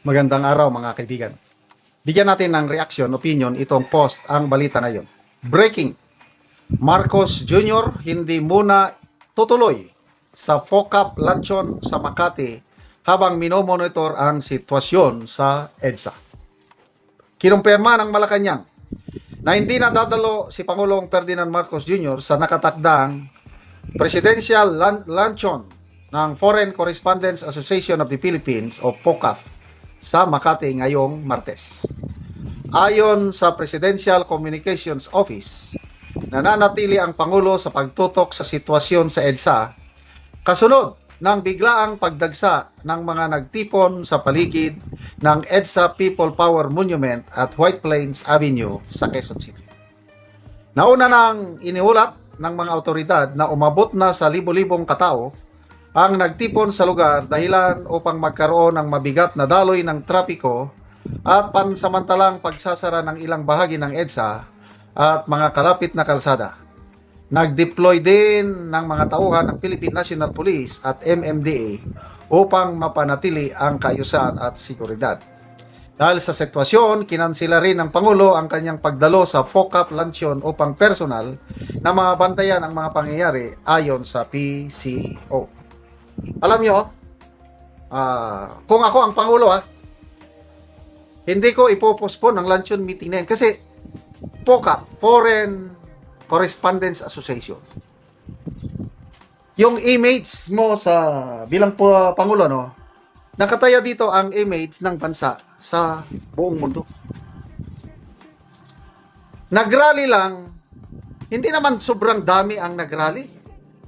Magandang araw mga kaibigan. Bigyan natin ng reaction, opinion itong post, ang balita ngayon. Breaking! Marcos Jr. hindi muna tutuloy sa FOCAP luncheon sa Makati habang minomonitor ang sitwasyon sa EDSA. Kinumpirma ng Malacanang na hindi na dadalo si Pangulong Ferdinand Marcos Jr. sa nakatakdang Presidential Luncheon ng Foreign Correspondents Association of the Philippines o FOCAP sa Makati ngayong Martes. Ayon sa Presidential Communications Office, nananatili ang Pangulo sa pagtutok sa sitwasyon sa EDSA kasunod ng biglaang pagdagsa ng mga nagtipon sa paligid ng EDSA People Power Monument at White Plains Avenue sa Quezon City. Nauna nang iniulat ng mga otoridad na umabot na sa libo-libong katao ang nagtipon sa lugar dahilan upang magkaroon ng mabigat na daloy ng trapiko at pansamantalang pagsasara ng ilang bahagi ng EDSA at mga kalapit na kalsada. Nag-deploy din ng mga tauhan ng Philippine National Police at MMDA upang mapanatili ang kaayusan at seguridad. Dahil sa sitwasyon, kinansela rin ng Pangulo ang kanyang pagdalo sa FOCAP luncheon upang personal na mabantayan ang mga pangyayari ayon sa PCO. Alam nyo, kung ako ang Pangulo, hindi ko ipopospon ang luncheon meeting na yan kasi FOCAP, Foreign Correspondents Association. Yung image mo sa bilang Pangulo, no, nakataya dito ang image ng bansa sa buong mundo. Nagrally lang, hindi naman sobrang dami ang nagrally.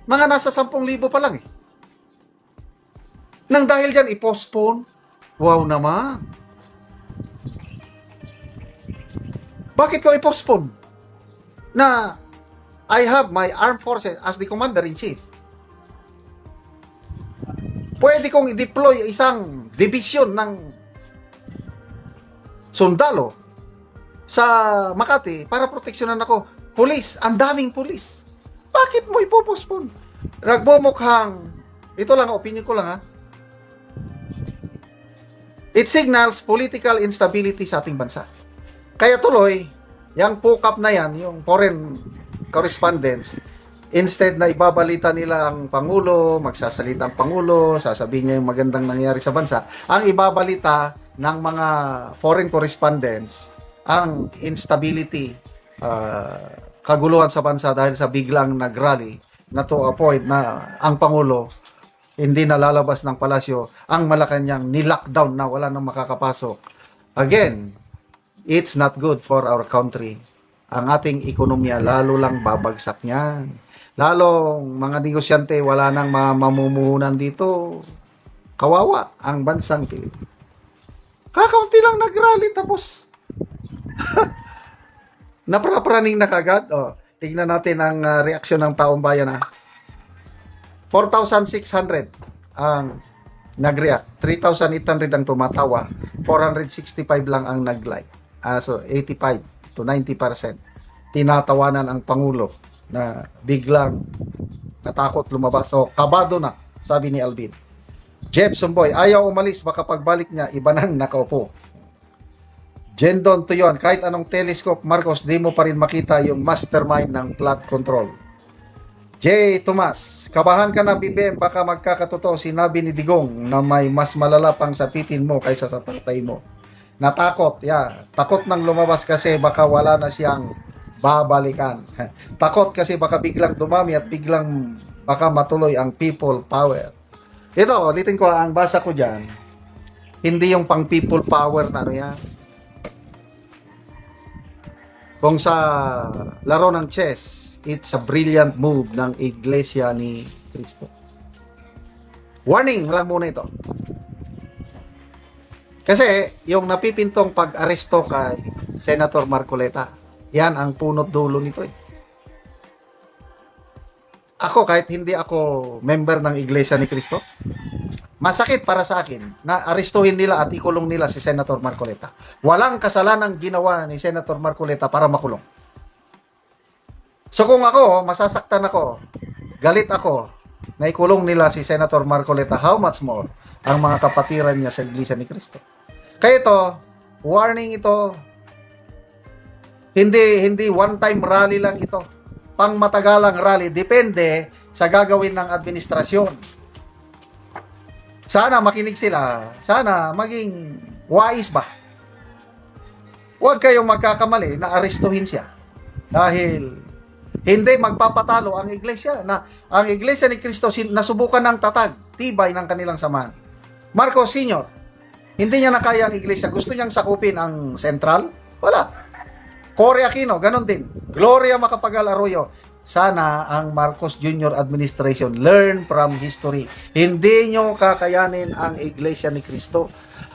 Mga nasa 10,000 pa lang eh. Nang dahil dyan, i-postpone. Wow naman. Bakit ko i-postpone? Na I have my armed forces as the commander-in-chief. Pwede kong i-deploy isang division ng sundalo sa Makati para proteksyonan ako. Police, ang daming police. Bakit mo i-postpone? Nagbumukhang, ito lang, opinion ko lang it signals political instability sa ating bansa. Kaya tuloy, yung FOCAP na yan, yung foreign correspondence, instead na ibabalita nila ang Pangulo, magsasalita ang Pangulo, sasabihin niya yung magandang nangyari sa bansa, ang ibabalita ng mga foreign correspondents, ang instability, kaguluhan sa bansa dahil sa biglang nagrally na to a point na ang Pangulo hindi na lalabas ng palasyo, ang Malacanang ni-lockdown na wala nang makakapasok. Again, it's not good for our country. Ang ating ekonomiya lalo lang babagsak niyan. Lalong mga negosyante wala nang mamumuhunan dito. Kawawa ang bansang Pilipinas. Kakaunti lang nagrally tapos naprapraning na kagad. Tignan natin ang reaksyon ng taong bayan 4,600 ang nag-react. 3,800 ang tumatawa. 465 lang ang nag-like. So, 85 to 90%. Tinatawanan ang Pangulo na biglang natakot lumabas. So, kabado na, sabi ni Alvin. Jeff Sumboy, ayaw umalis. Baka pagbalik niya, iba nang nakaupo. Jendon Tuyon, kahit anong telescope, Marcos, di mo pa rin makita yung mastermind ng flood control. J. Tomas, kabahan ka na BBM, baka magkakatotoo sinabi ni Digong na may mas malala pang sapitin mo kaysa sa tatay mo. Natakot, takot nang lumabas kasi baka wala na siyang babalikan. Takot kasi baka biglang dumami at biglang baka matuloy ang people power. Ito, ulitin ko ang basa ko dyan. Hindi yung pang people power na yan. Kung sa laro ng chess, it's a brilliant move ng Iglesia ni Cristo. Warning lang muna ito. Kasi yung napipintong pag-aresto kay Senator Marcoleta, yan ang punot dulo nito . Ako, kahit hindi ako member ng Iglesia ni Cristo, masakit para sa akin na arestuhin nila at ikulong nila si Senator Marcoleta. Walang kasalanang ginawa ni Senator Marcoleta para makulong. So kung ako, masasaktan ako, galit ako, na ikulong nila si Senator Marcoleta, how much more ang mga kapatiran niya sa Iglesia ni Cristo. Kaya ito, warning ito, hindi one-time rally lang ito. Pangmatagalang rally, depende sa gagawin ng administrasyon. Sana makinig sila, sana maging wise ba? Huwag kayong magkakamali na arestuhin siya. Dahil hindi magpapatalo ang iglesia. Ang iglesia ni Cristo nasubukan ng tatag, tibay ng kanilang samahan. Marcos Sr., hindi niya na kaya ang iglesia. Gusto niyang sakupin ang sentral? Wala. Cory Aquino, ganun din. Gloria Macapagal Arroyo. Sana ang Marcos Jr. administration learn from history. Hindi nyo kakayanin ang iglesia ni Cristo.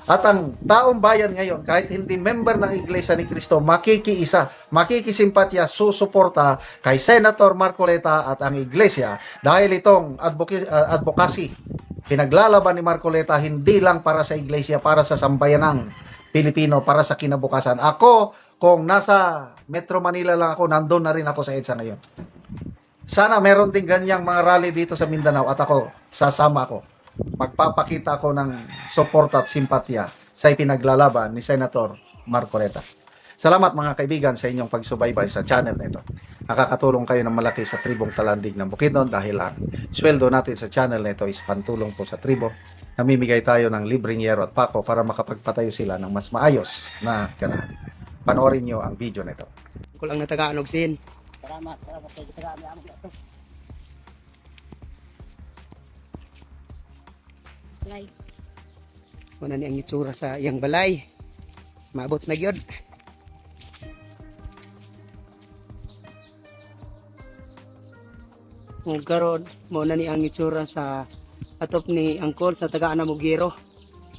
At ang taong bayan ngayon, kahit hindi member ng Iglesia ni Cristo, makikiisa, makikisimpatya, susuporta kay Senator Marcoleta at ang Iglesia dahil itong advocacy, pinaglalaban ni Marcoleta hindi lang para sa Iglesia, para sa sambayanang Pilipino, para sa kinabukasan. Ako, kung nasa Metro Manila lang ako, nandun na rin ako sa EDSA ngayon. Sana meron din ganyang mga rally dito sa Mindanao at ako, sasama ako. Magpapakita ako ng suporta at simpatya sa ipinaglalaban ni Senator Marcoleta. Salamat mga kaibigan sa inyong pagsubaybay sa channel na ito. Nakakatulong kayo ng malaki sa tribong Talandig ng Bukidnon dahil ang sweldo natin sa channel na ito is pantulong po sa tribo. Namimigay tayo ng libreng yero at pako para makapagpatayo sila ng mas maayos na tirahan. Panoorin nyo ang video na ito. Kulang na tagaan og sin. Salamat kay tagaan ni amo ito. Live. Muna ni ang itsura sa iyang balay. Maabot na gyud. Kung karon muna ni ang itsura sa atop ni angkol sa tagaan na Mugiro.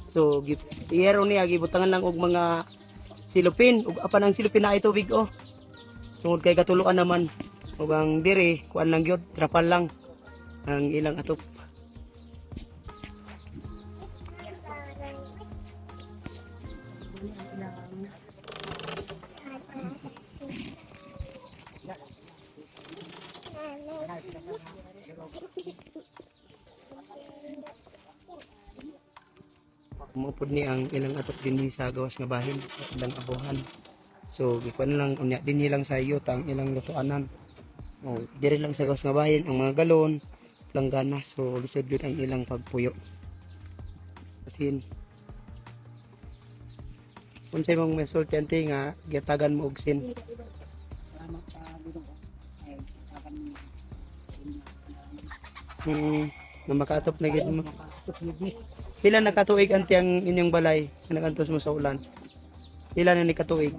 So iyero niya gibutangan lang og mga silupin ug apan ang silupin na ay tubig oh. Tungod kay katuluan naman ug ang diri kuan lang gyud, trapal lang ang ilang atop. Mupod ni ang ilang atop din sa gawas nga bahin sa ilang abuhan. So gikuan lang unya din lang sa iyo ang ilang lutuanan. Oh, dire lang sa gawas nga bahin ang mga galon, langgana. So lisod gyud ang ilang pagpuyo. Asin unsay mong mesultiante nga gitagan mo og sin. Salamat sa dito ko. Ay tagan Na makaatop na gid mo. Pila nakatuig anti ang inyong balay nga nagantos mo sa ulan? Pila na ni katuig?